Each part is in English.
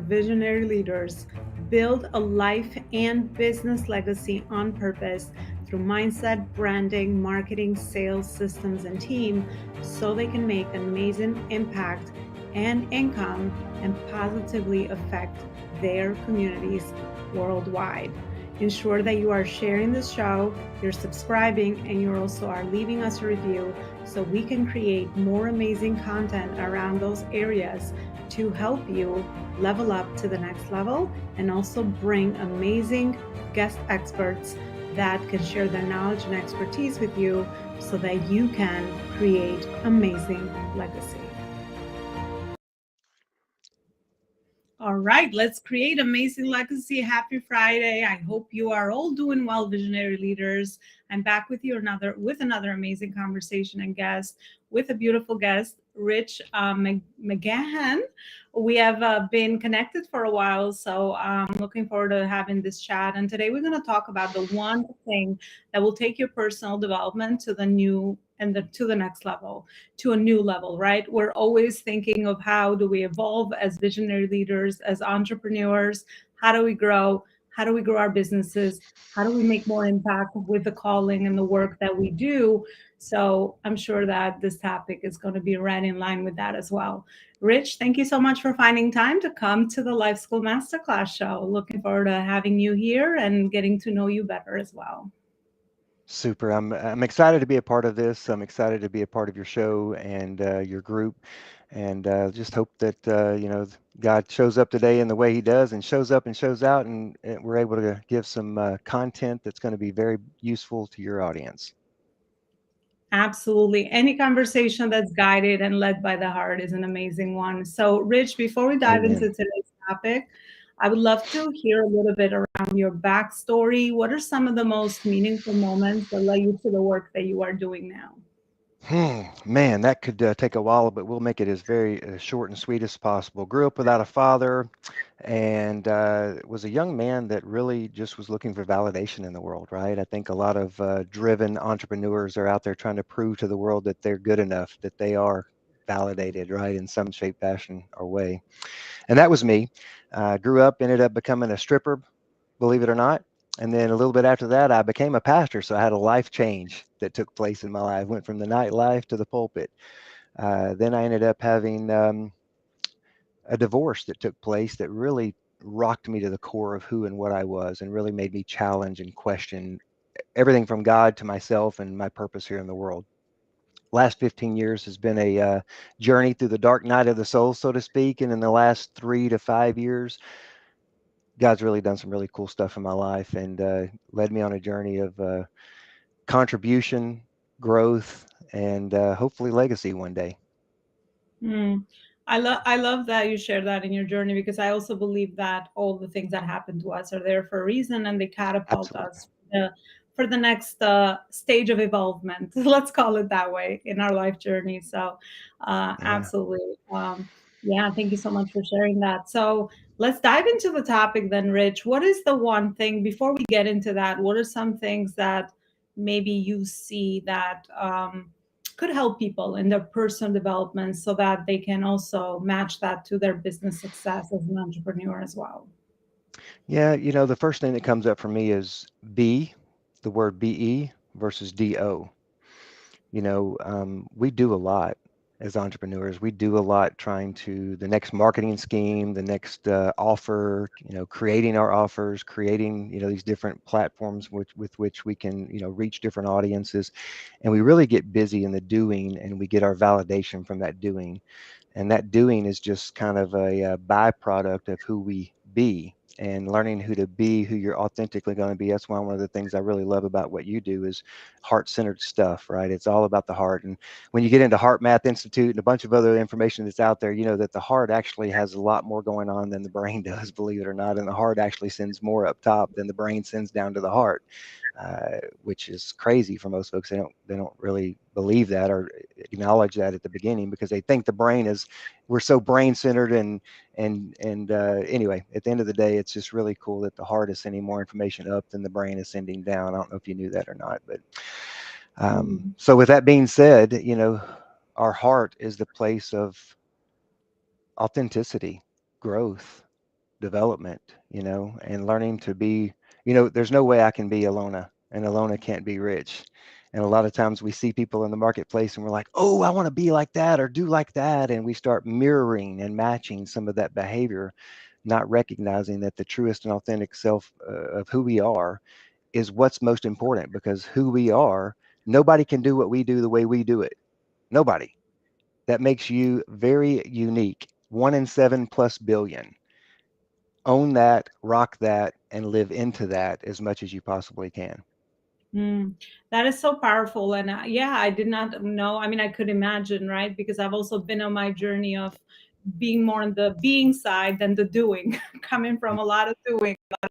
visionary leaders build a life and business legacy on purpose through mindset, branding, marketing, sales, systems, and team so they can make an amazing impact and income and positively affect their communities worldwide. Ensure that you are sharing this show, you're subscribing, and you also are leaving us a review so we can create more amazing content around those areas to help you level up to the next level and also bring amazing guest experts that can share their knowledge and expertise with you so that you can create amazing legacy. All right, let's create amazing legacy. Happy Friday. I hope you are all doing well, visionary leaders. I'm back with you another amazing conversation and guest with a beautiful guest, Rich McGahan. We have been connected for a while, so I'm looking forward to having this chat. And today we're going to talk about the one thing that will take your personal development to the new and to the next level, to a new level, right? We're always thinking of how do we evolve as visionary leaders, as entrepreneurs? How do we grow? How do we grow our businesses? How do we make more impact with the calling and the work that we do? So I'm sure that this topic is going to be right in line with that as well. Rich, thank you so much for finding time to come to the Life School Masterclass show. Looking forward to having you here and getting to know you better as well. Super. I'm excited to be a part of this. I'm excited to be a part of your show and your group, and just hope that God shows up today in the way He does, and shows up and shows out, and we're able to give some content that's going to be very useful to your audience. Absolutely. Any conversation that's guided and led by the heart is an amazing one. So, Rich, before we dive into Amen. today's topic, I would love to hear a little bit around your backstory. What are some of the most meaningful moments that led you to the work that you are doing now? Man, that could take a while, but we'll make it as very short and sweet as possible. Grew up without a father, and was a young man that really just was looking for validation in the world, right? I think a lot of driven entrepreneurs are out there trying to prove to the world that they're good enough, that they are validated, right, in some shape, fashion, or way. And that was me. Grew up, ended up becoming a stripper, believe it or not. And then a little bit after that, I became a pastor. So I had a life change that took place in my life. Went from the nightlife to the pulpit. Then I ended up having a divorce that took place that really rocked me to the core of who and what I was, and really made me challenge and question everything from God to myself and my purpose here in the world. Last 15 years has been a journey through the dark night of the soul, so to speak. And in the last 3 to 5 years, God's really done some really cool stuff in my life, and led me on a journey of contribution, growth, and hopefully legacy one day. Mm. I love that you share that in your journey because I also believe that all the things that happen to us are there for a reason and they catapult Absolutely. us for the next stage of evolvement. Let's call it that way in our life journey. So, Yeah. absolutely, yeah. Thank you so much for sharing that. So let's dive into the topic then, Rich. What is the one thing before we get into that? What are some things that maybe you see that could help people in their personal development so that they can also match that to their business success as an entrepreneur as well? Yeah. The first thing that comes up for me is the word BE versus DO. We do a lot as entrepreneurs. We do a lot trying to the next marketing scheme, the next offer, creating our offers, creating, these different platforms with which we can, reach different audiences. And we really get busy in the doing, and we get our validation from that doing. And that doing is just kind of a byproduct of who we be, and learning who to be, who you're authentically going to be. That's one of the things I really love about what you do is heart-centered stuff, right? It's all about the heart. And when you get into Heart Math Institute and a bunch of other information that's out there, you know that the heart actually has a lot more going on than the brain does, believe it or not. And the heart actually sends more up top than the brain sends down to the heart, which is crazy for most folks. They don't really believe that or acknowledge that at the beginning, because they think the brain is, we're so brain centered. And anyway, at the end of the day, it's just really cool that the heart is sending more information up than the brain is sending down. I don't know if you knew that or not, but Mm. so with that being said, our heart is the place of authenticity, growth, development, and learning to be, there's no way I can be Elona and Elona can't be rich. And a lot of times we see people in the marketplace and we're like, oh, I want to be like that or do like that. And we start mirroring and matching some of that behavior, not recognizing that the truest and authentic self of who we are is what's most important, because who we are, nobody can do what we do the way we do it. Nobody. That makes you very unique. 1 in 7+ billion. Own that, rock that, and live into that as much as you possibly can. Mm, that is so powerful. And yeah, I did not know. I mean, I could imagine, right? Because I've also been on my journey of being more on the being side than the doing, coming from a lot of doing, of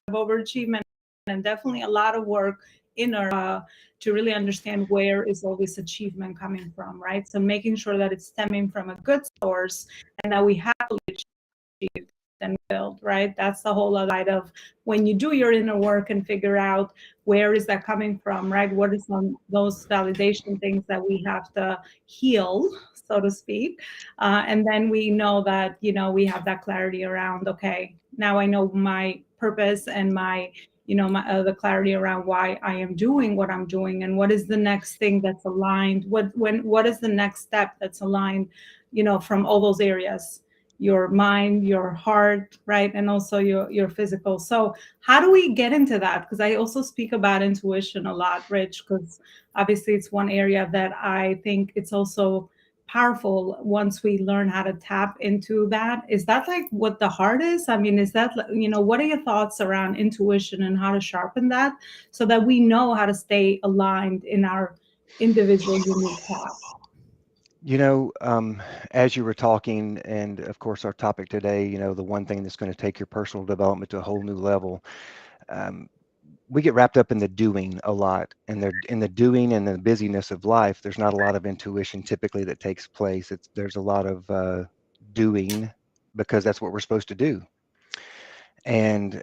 overachievement, and definitely a lot of work to really understand where is all this achievement coming from, right? So making sure that it's stemming from a good source and that we happily achieved and build, right? That's the whole other side of when you do your inner work and figure out where is that coming from, right? What are some those validation things that we have to heal, so to speak, and then we know that we have that clarity around, okay, now I know my purpose and my the clarity around why I am doing what I'm doing, and what is the next thing that's aligned, what is the next step that's aligned, from all those areas, your mind, your heart, right, and also your physical. So how do we get into that? Because I also speak about intuition a lot, Rich, because obviously it's one area that I think it's also powerful once we learn how to tap into that. Is that like what the heart is? I mean, is that, what are your thoughts around intuition and how to sharpen that so that we know how to stay aligned in our individual unique path? You know, as you were talking, and of course, our topic today, the one thing that's going to take your personal development to a whole new level, um, we get wrapped up in the doing a lot, and in the doing and the busyness of life, there's not a lot of intuition typically that takes place. There's a lot of doing because that's what we're supposed to do. And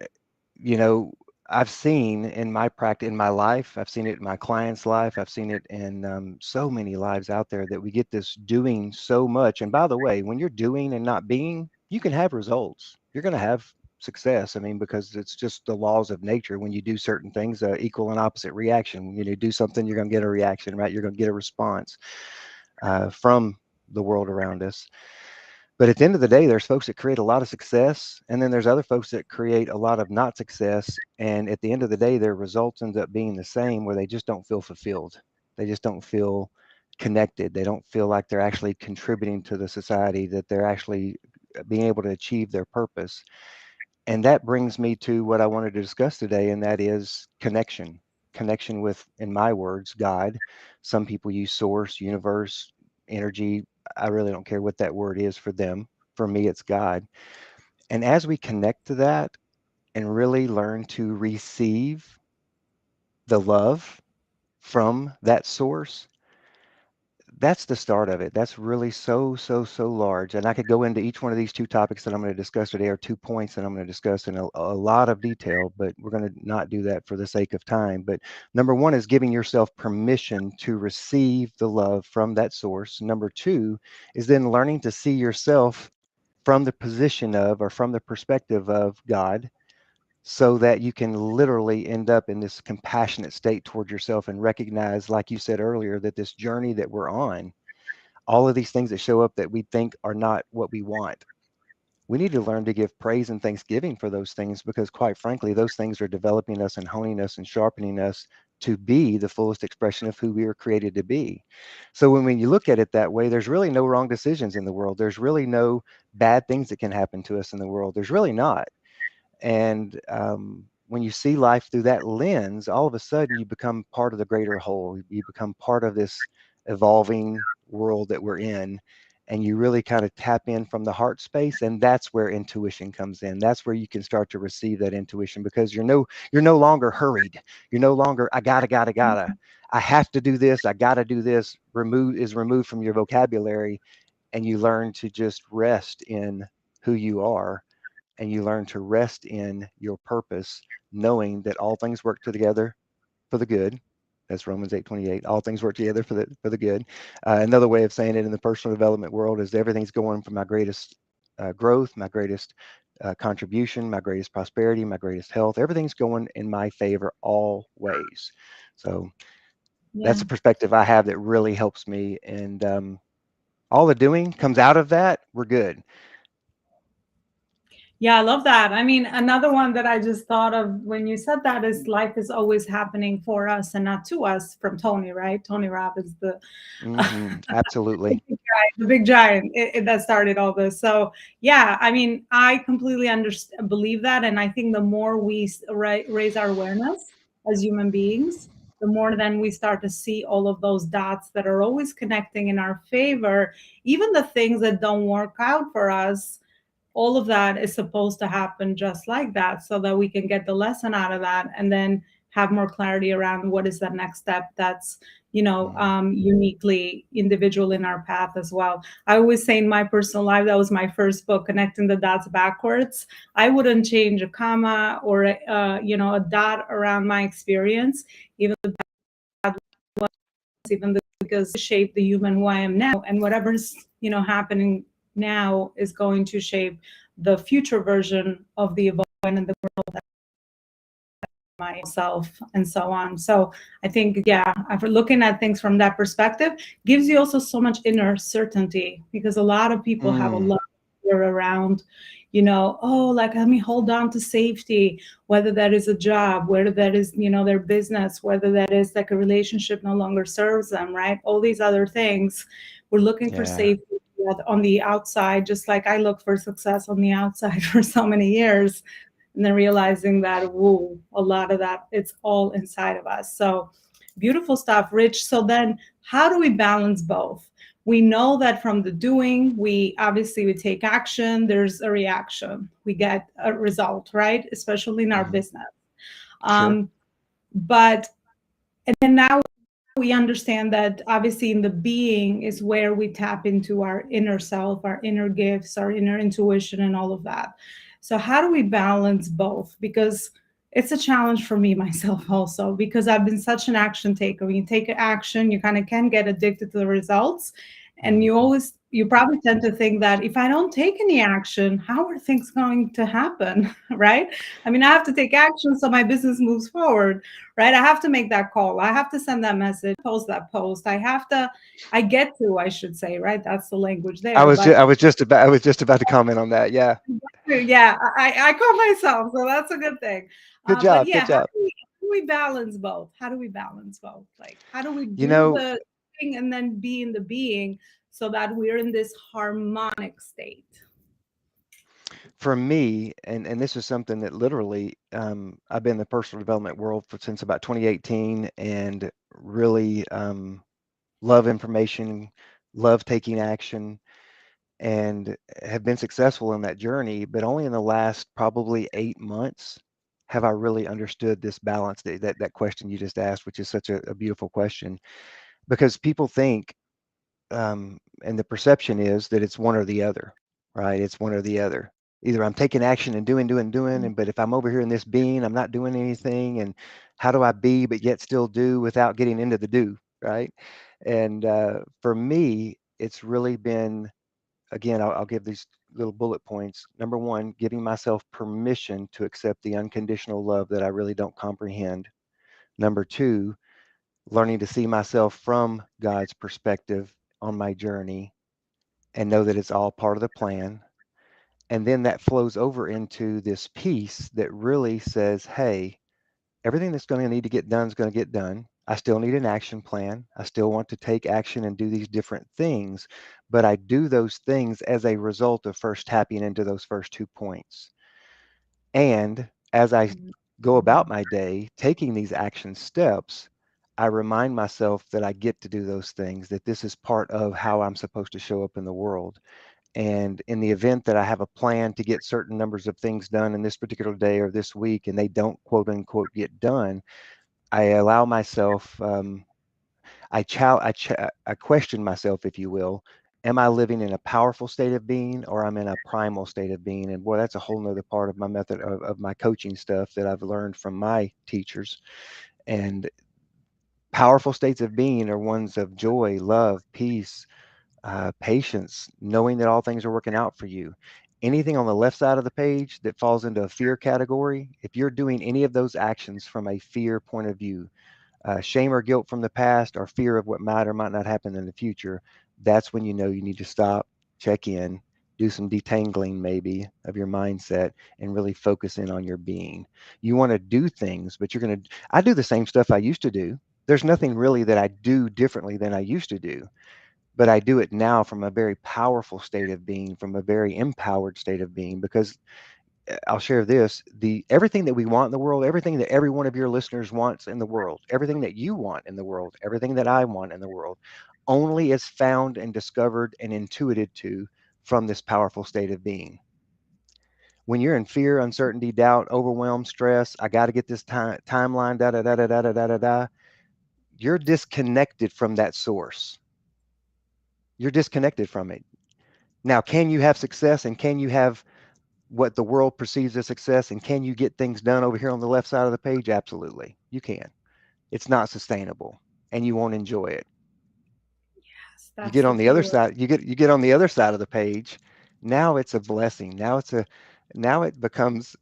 you know, I've seen in my practice, in my life, I've seen it in my clients' life, I've seen it in so many lives out there that we get this doing so much. And by the way, when you're doing and not being, you can have results. You're going to have success. I mean, because it's just the laws of nature. When you do certain things, equal and opposite reaction. When you do something, you're going to get a reaction, right? You're going to get a response from the world around us. But at the end of the day, there's folks that create a lot of success, and then there's other folks that create a lot of not success. And at the end of the day, their results end up being the same, where they just don't feel fulfilled. They just don't feel connected. They don't feel like they're actually contributing to the society, that they're actually being able to achieve their purpose. And that brings me to what I wanted to discuss today, and that is connection. Connection with, in my words, God. Some people use source, universe, energy. I really don't care what that word is for them. For me, it's God. And as we connect to that and really learn to receive the love from that source, that's the start of it. That's really so large. And I could go into each one of these two topics that I'm going to discuss today, or 2 points that I'm going to discuss in a lot of detail, but we're going to not do that for the sake of time. But number one is giving yourself permission to receive the love from that source. Number two is then learning to see yourself from the position of, or from the perspective of God, so that you can literally end up in this compassionate state toward yourself and recognize, like you said earlier, that this journey that we're on, all of these things that show up that we think are not what we want, we need to learn to give praise and thanksgiving for those things, because quite frankly, those things are developing us and honing us and sharpening us to be the fullest expression of who we were created to be. So when you look at it that way, there's really no wrong decisions in the world. There's really no bad things that can happen to us in the world. There's really not. And when you see life through that lens, all of a sudden you become part of the greater whole. You become part of this evolving world that we're in. And you really kind of tap in from the heart space. And that's where intuition comes in. That's where you can start to receive that intuition, because you're no longer hurried. You're no longer, I gotta. I have to do this. I gotta do this. Removed from your vocabulary. And you learn to just rest in who you are, and you learn to rest in your purpose, knowing that all things work together for the good. That's Romans 8:28. All things work together for the good. Another way of saying it in the personal development world is everything's going for my greatest growth, my greatest contribution, my greatest prosperity, my greatest health. Everything's going in my favor always. So that's Yeah. a perspective I have that really helps me. And all the doing comes out of that. We're good. Yeah, I love that. I mean, another one that I just thought of when you said that is life is always happening for us and not to us, from Tony, right? Tony Robbins, the Absolutely. the big giant that started all this. So yeah, I mean, I completely understand, believe that, and I think the more we raise our awareness as human beings, the more then we start to see all of those dots that are always connecting in our favor, even the things that don't work out for us. All of that is supposed to happen just like that, so that we can get the lesson out of that and then have more clarity around what is that next step that's Mhm. uniquely individual in our path as well. I always say in my personal life, that was my first book, Connecting the Dots Backwards. I wouldn't change a comma or a dot around my experience, even even because it shaped the human who I am now, and whatever's happening now is going to shape the future version of the evolvement and the myself and so on. So I think, yeah, after looking at things from that perspective, gives you also so much inner certainty, because a lot of people have a Mm, lot of fear around, oh, like, let me hold on to safety, whether that is a job, whether that is, their business, whether that is like a relationship no longer serves them, right? All these other things. We're looking for yeah. safety on the outside, just like I look for success on the outside for so many years, and then realizing that, whoa, a lot of that, it's all inside of us. So beautiful stuff, Rich. So then how do we balance both? We know that from the doing, we take action, there's a reaction, we get a result, right? Especially in our Hmm. business. Sure. um, but and then now we understand that obviously in the being is where we tap into our inner self, our inner gifts, our inner intuition, and all of that. So, how do we balance both? Because it's a challenge for me myself also, because I've been such an action taker. When you take action, you kind of can get addicted to the results. And Hmm. you probably tend to think that if I don't take any action, how are things going to happen? Right? I mean, I have to take action so my business moves forward, right? I have to make that call. I have to send that message, post that post. I should say, right? That's the language there. But I was just about to comment on that. Yeah. yeah, I call myself, so that's a good thing. Good But job. yeah, Good job. how do we balance both? How do we balance both? Like, how do we You do know, the thing and then be in the being, so that we're in this harmonic state? for me, and this is something that literally, I've been in the personal development world since about 2018, and really love information, love taking action, and have been successful in that journey. But only in the last probably 8 months have I really understood this balance, that question you just asked, which is such a beautiful question, because people think, and the perception is that it's one or the other, right? It's one or the other. Either I'm taking action and doing, and but if I'm over here in this being, I'm not doing anything. And how do I be but yet still do without getting into the do, right? And for me, it's really been, again, I'll give these little bullet points. Number one, giving myself permission to accept the unconditional love that I really don't comprehend. Number two, learning to see myself from God's perspective on my journey and know that it's all part of the plan. And then that flows over into this piece that really says, hey, everything that's going to need to get done is going to get done. I still need an action plan. I still want to take action and do these different things, but I do those things as a result of first tapping into those first 2 points. And as I go about my day, taking these action steps, I remind myself that I get to do those things, that this is part of how I'm supposed to show up in the world. And in the event that I have a plan to get certain numbers of things done in this particular day or this week, and they don't quote unquote get done, I allow myself, I question myself, if you will. Am I living in a powerful state of being, or I'm in a primal state of being? And boy, that's a whole nother part of my method of my coaching stuff that I've learned from my teachers. And powerful states of being are ones of joy, love, peace, patience, knowing that all things are working out for you. Anything on the left side of the page that falls into a fear category, if you're doing any of those actions from a fear point of view, shame or guilt from the past, or fear of what might or might not happen in the future, that's when you know you need to stop, check in, do some detangling maybe of your mindset, and really focus in on your being. You want to do things, but I do the same stuff I used to do. There's nothing really that I do differently than I used to do, but I do it now from a very powerful state of being, from a very empowered state of being, because I'll share this, the everything that we want in the world, everything that every one of your listeners wants in the world, everything that you want in the world, everything that I want in the world, only is found and discovered and intuited to from this powerful state of being. When you're in fear, uncertainty, doubt, overwhelm, stress, I got to get this timeline, da da da da da da da da da. You're disconnected from that source. You're disconnected from it. Now, can you have success, and can you have what the world perceives as success, and can you get things done over here on the left side of the page? Absolutely, you can. It's not sustainable, and you won't enjoy it. Yes, You that's get the on the key other word. side, you get on the other side of the page. Now it's a blessing. Now it becomes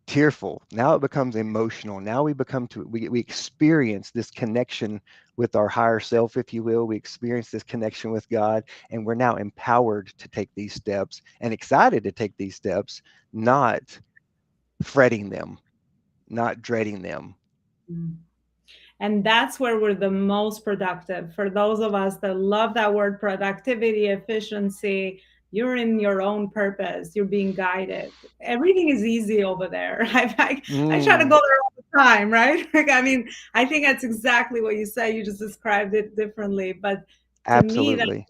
tearful. Now it becomes emotional. Now we experience this connection with our higher self, if you will. We experience this connection with God, and we're now empowered to take these steps and excited to take these steps, not fretting them, not dreading them. Mm. And that's where we're the most productive. For those of us that love that word productivity, efficiency, you're in your own purpose. You're being guided. Everything is easy over there. I try to go Mm, there all the time, right? Like, I mean, I think that's exactly what you say. You just described it differently. But to me, that absolutely.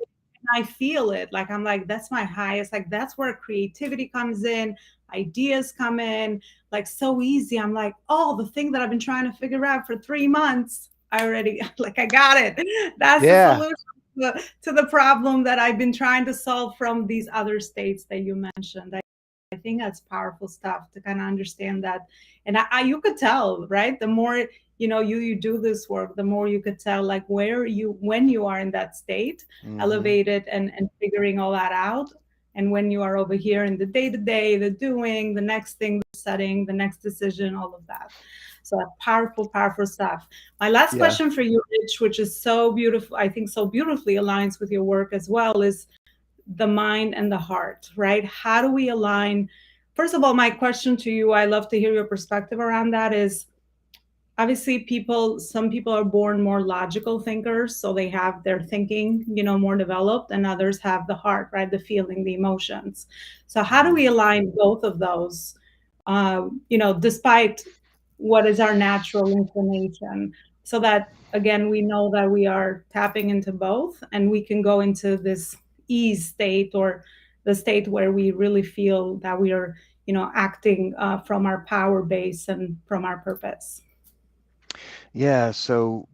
I feel it. Like, I'm like, that's my highest. Like, that's where creativity comes in, ideas come in, like so easy. I'm like, oh, the thing that I've been trying to figure out for 3 months, I already like I got it. That's the Yeah. solution to the problem that I've been trying to solve from these other states that you mentioned. I think that's powerful stuff to kind of understand that. And you could tell, right? The more you do this work, the more you could tell like where you when you are in that state, Hmm. elevated and figuring all that out, and when you are over here in the day to day, the doing, the next thing, the setting, the next decision, all of that. So powerful, powerful stuff. My last Yeah. question for you, Rich, which is so beautiful, I think so beautifully aligns with your work as well, is the mind and the heart, right? How do we align? First of all, my question to you, I love to hear your perspective around that, is obviously some people are born more logical thinkers, so they have their thinking more developed, and others have the heart, right, the feeling, the emotions. So how do Hmm. we align both of those, despite what is our natural inclination, so that again we know that we are tapping into both and we can go into this ease state, or the state where we really feel that we are acting from our power base and from our purpose. Yeah. So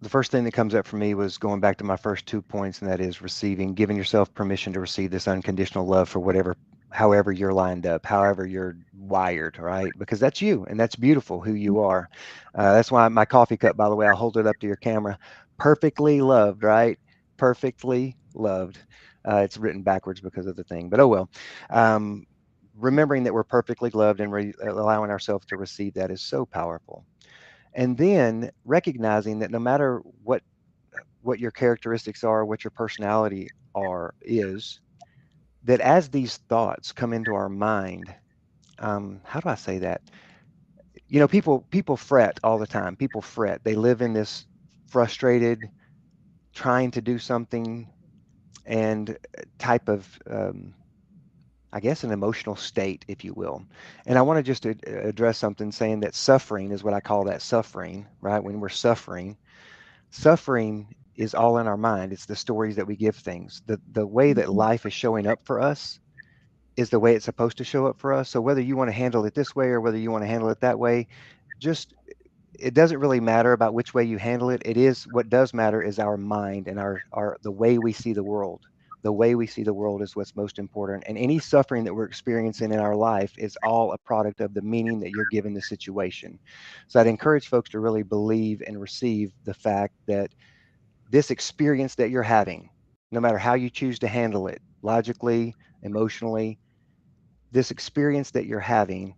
the first thing that comes up for me was going back to my first 2 points, and that is receiving, giving yourself permission to receive this unconditional love for whatever, however you're lined up, however you're wired, right? Because that's you, and that's beautiful who you are. That's why my coffee cup, by the way, I'll hold it up to your camera. Perfectly loved, right? Perfectly loved. It's written backwards because of the thing, but oh well. Um, Remembering that we're perfectly loved and allowing ourselves to receive that is so powerful. And then recognizing that no matter what your characteristics are, what your personality is, that as these thoughts come into our mind, how do I say that? People fret all the time. People fret. They live in this frustrated, trying to do something, and type of, I guess, an emotional state, if you will. And I want to just address something, saying that suffering is what I call that suffering, right? When we're suffering is all in our mind. It's the stories that we give things. The way that life is showing up for us is the way it's supposed to show up for us. So whether you want to handle it this way or whether you want to handle it that way, just it doesn't really matter about which way you handle it. It is what does matter is our mind and our the way we see the world. The way we see the world is what's most important. And any suffering that we're experiencing in our life is all a product of the meaning that you're giving the situation. So I'd encourage folks to really believe and receive the fact that this experience that you're having, no matter how you choose to handle it, logically, emotionally, this experience that you're having,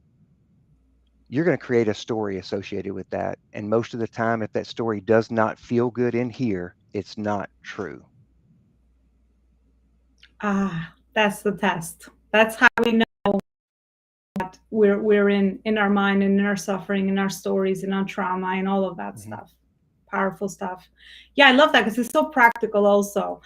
you're going to create a story associated with that. And most of the time, if that story does not feel good in here, it's not true. That's the test. That's how we know we're in our mind and in our suffering, in our stories, in our trauma, and all of that Mhm. stuff. Powerful stuff. Yeah, I love that because it's so practical. Also,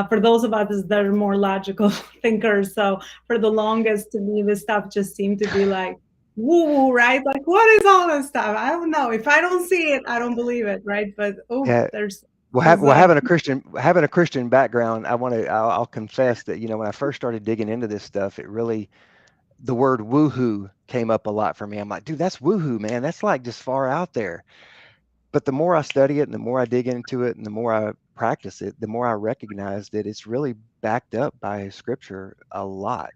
for those of us that are more logical thinkers, so for the longest, to me, this stuff just seemed to be like woo woo, right? Like, what is all this stuff? I don't know. If I don't see it, I don't believe it, right? But oh, Yeah. there's Having a Christian background, I'll confess that, when I first started digging into this stuff, the word woohoo came up a lot for me. I'm like, dude, that's woohoo, man. That's like just far out there. But the more I study it and the more I dig into it and the more I practice it, the more I recognize that it's really backed up by scripture a lot.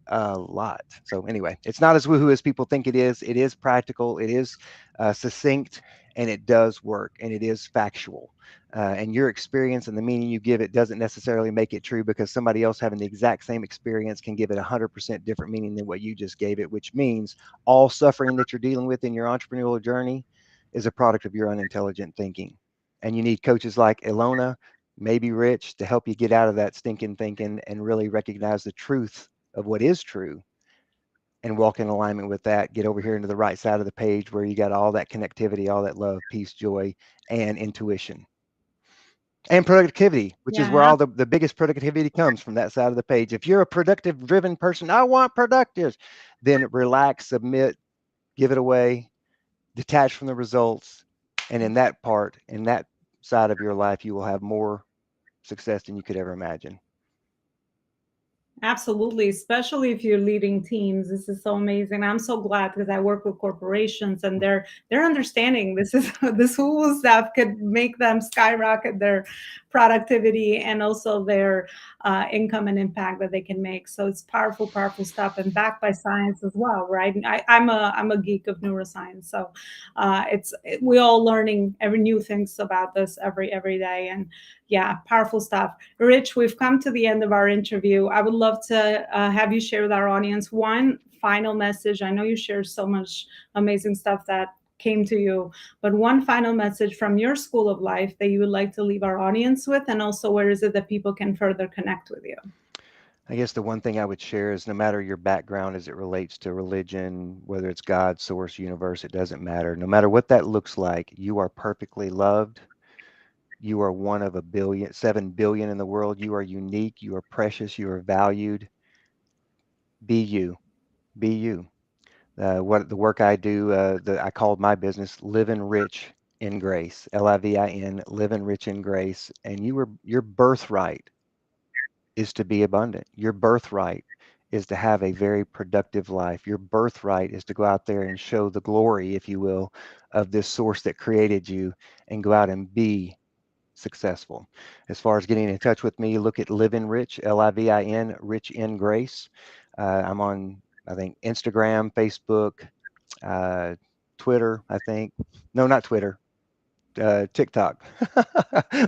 A lot. So anyway, it's not as woohoo as people think it is. It is practical, it is succinct, and it does work, and it is factual. And your experience and the meaning you give it doesn't necessarily make it true, because somebody else having the exact same experience can give it 100% different meaning than what you just gave it, which means all suffering that you're dealing with in your entrepreneurial journey is a product of your unintelligent thinking. And you need coaches like Elona, maybe Rich, to help you get out of that stinking thinking and really recognize the truth of what is true and walk in alignment with that. Get over here into the right side of the page where you got all that connectivity, all that love, peace, joy, and intuition. And productivity, which is where yeah, all the biggest productivity comes, from that side of the page. If you're a productive driven person, I want productive, then relax, submit, give it away, detach from the results. And in that side of your life, you will have more success than you could ever imagine. absolutely, especially if you're leading teams. This is so amazing. I'm so glad because I work with corporations and they're understanding this is this whole stuff could make them skyrocket their productivity and also their income and impact that they can make. So it's powerful, powerful stuff and backed by science as well, right? I'm a geek of neuroscience, so we all learning every new things about this every day, and yeah, powerful stuff. Rich, we've come to the end of our interview. I would love to have you share with our audience one final message. I know you share so much amazing stuff that came to you, but one final message from your school of life that you would like to leave our audience with, and also where is it that people can further connect with you? I guess the one thing I would share is, no matter your background as it relates to religion, whether it's God, source, universe, it doesn't matter. No matter what that looks like, you are perfectly loved. You are one of 7 billion in the world. You are unique. You are precious. You are valued. Be you. Be you. What the work I do, I called my business "Living Rich in Grace," LIVIN, living rich in grace. And your birthright is to be abundant. Your birthright is to have a very productive life. Your birthright is to go out there and show the glory, if you will, of this source that created you, and go out and be successful. As far as getting in touch with me, look at Living Rich, LIVIN, Rich in Grace. I'm on, I think, Instagram, Facebook, uh, Twitter, I think. No, not Twitter. TikTok.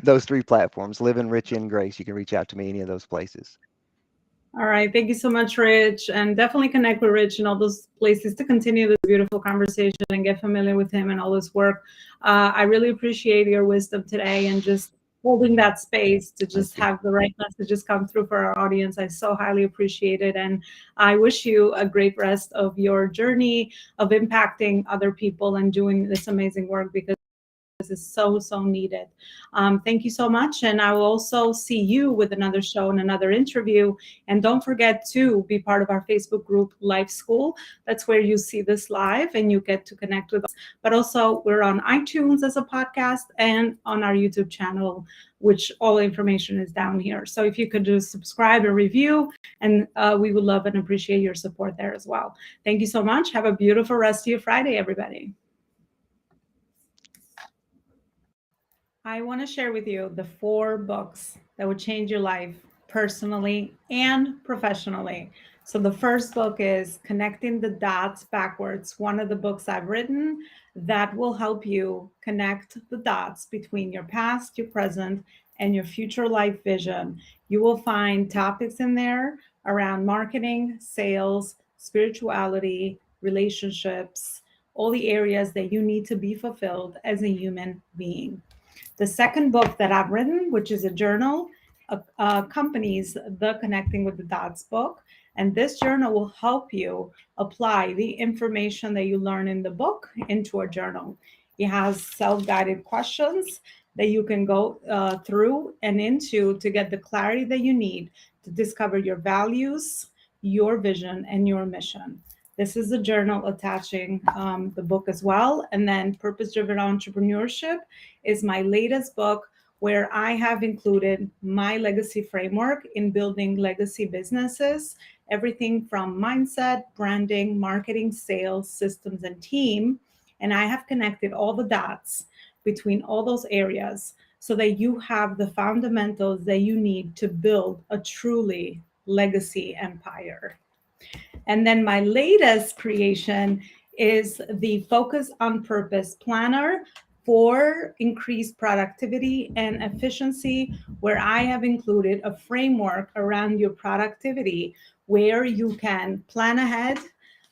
Those three platforms. Living Rich in Grace. You can reach out to me any of those places. All right. Thank you so much, Rich. And definitely connect with Rich in all those places to continue this beautiful conversation and get familiar with him and all his work. I really appreciate your wisdom today and just holding that space to just Thank you. have the right messages come through for our audience. I so highly appreciate it. And I wish you a great rest of your journey of impacting other people and doing this amazing work, because this is so, so needed. Thank you so much. And I will also see you with another show and another interview. And don't forget to be part of our Facebook group, Life School. That's where you see this live and you get to connect with us. But also, we're on iTunes as a podcast and on our YouTube channel, which all information is down here. So if you could just subscribe and review, and we would love and appreciate your support there as well. Thank you so much. Have a beautiful rest of your Friday, everybody. I want to share with you the 4 books that would change your life personally and professionally. So, the first book is Connecting the Dots Backwards, one of the books I've written that will help you connect the dots between your past, your present, and your future life vision. You will find topics in there around marketing, sales, spirituality, relationships, all the areas that you need to be fulfilled as a human being. The second book that I've written, which is a journal, accompanies the Connecting with the Dots book. And this journal will help you apply the information that you learn in the book into a journal. It has self guided questions that you can go through and into to get the clarity that you need to discover your values, your vision, and your mission. This is a journal attaching the book as well. And then Purpose Driven Entrepreneurship is my latest book where I have included my legacy framework in building legacy businesses, everything from mindset, branding, marketing, sales, systems, and team. And I have connected all the dots between all those areas so that you have the fundamentals that you need to build a truly legacy empire. And then my latest creation is the Focus on Purpose Planner for increased productivity and efficiency, where I have included a framework around your productivity where you can plan ahead,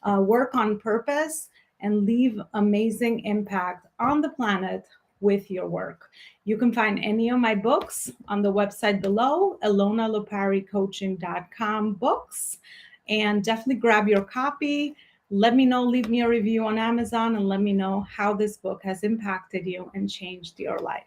work on purpose, and leave amazing impact on the planet with your work. You can find any of my books on the website below, elonaloparicoaching.com books, and definitely grab your copy. Let me know, leave me a review on Amazon, and let me know how this book has impacted you and changed your life.